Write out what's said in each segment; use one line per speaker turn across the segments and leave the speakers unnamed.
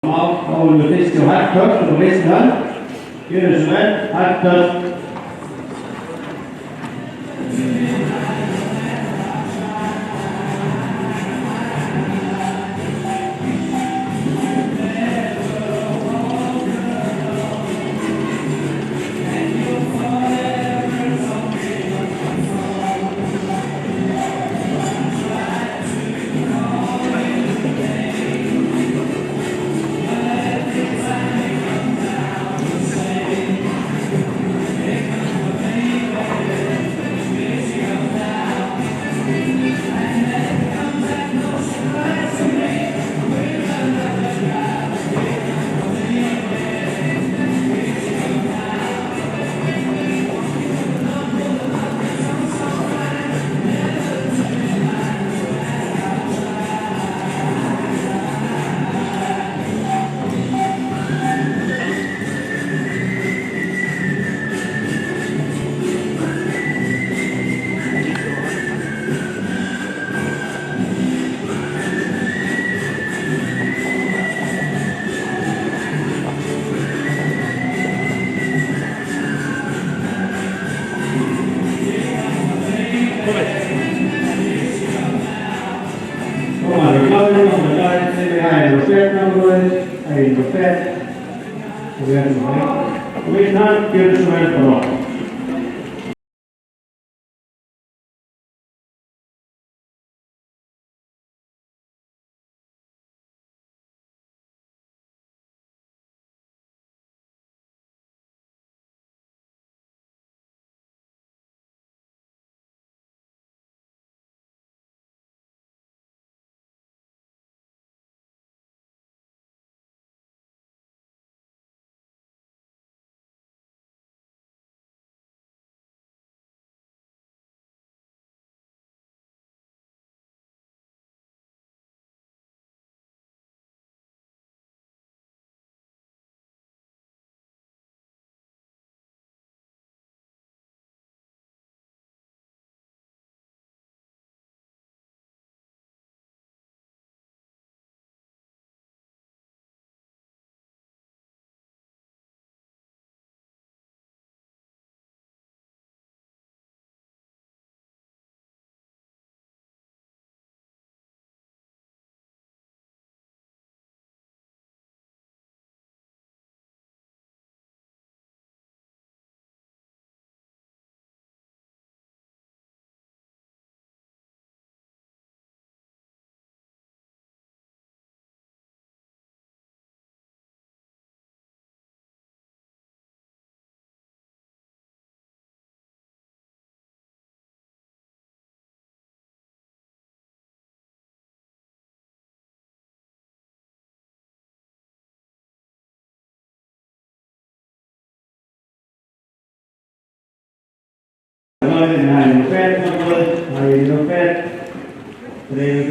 Paul Christian Hartog på Vestland. Jørgensen Hartog. Này một phép mọi người, này một phép đây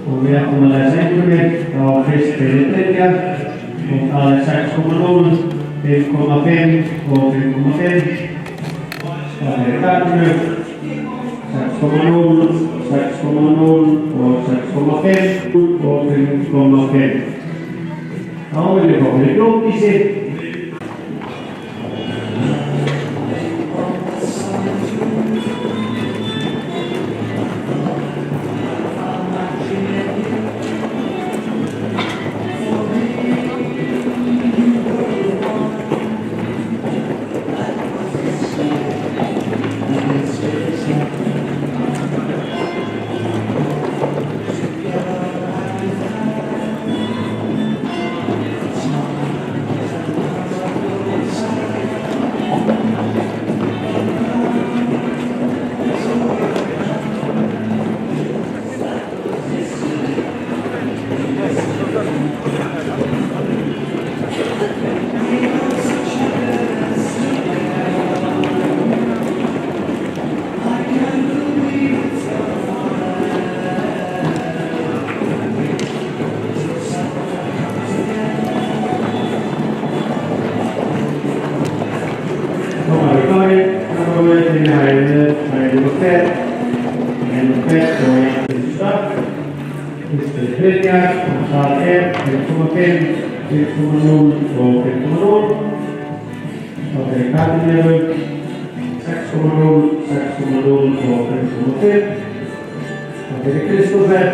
Probeer om zijn dan gisteren tredje, op alle 6,0, 1,5 of 1,5. Americano, 6,0, 6,0 of 6,5 of 1,5. Nou, we gaan de klok kiezen. petto og jafnvægisstaf. Fyrstu þriðjar og það 5,5, 5,0 og 5,0. Þá fyrir Katinjöfu 6,0, 6,0 og 5,5. Þá fyrir Kristófer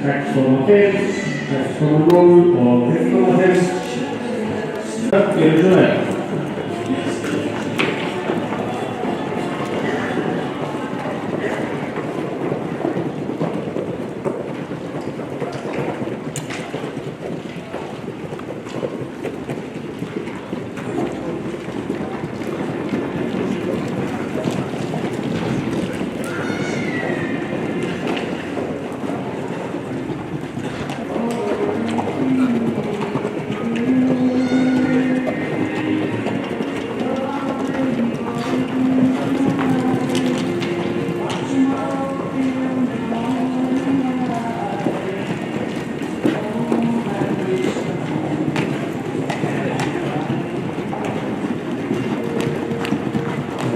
6,5, 6,0 og 5,5. Gjörðu svo vel.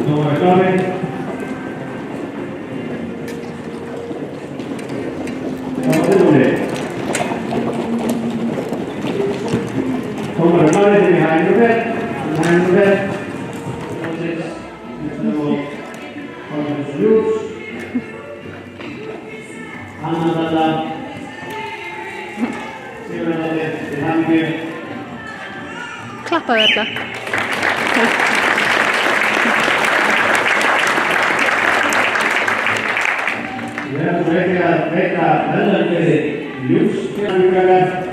Dómarar klárir. Þá er tilbúnir. Dómarar klárir til í hægumferð. Anna Dalla. Sigurðardóttir til hamingju.
Klappaðu þetta.
Við erum svo ekki að veita verðlaun fyrir ljúfsfélagningar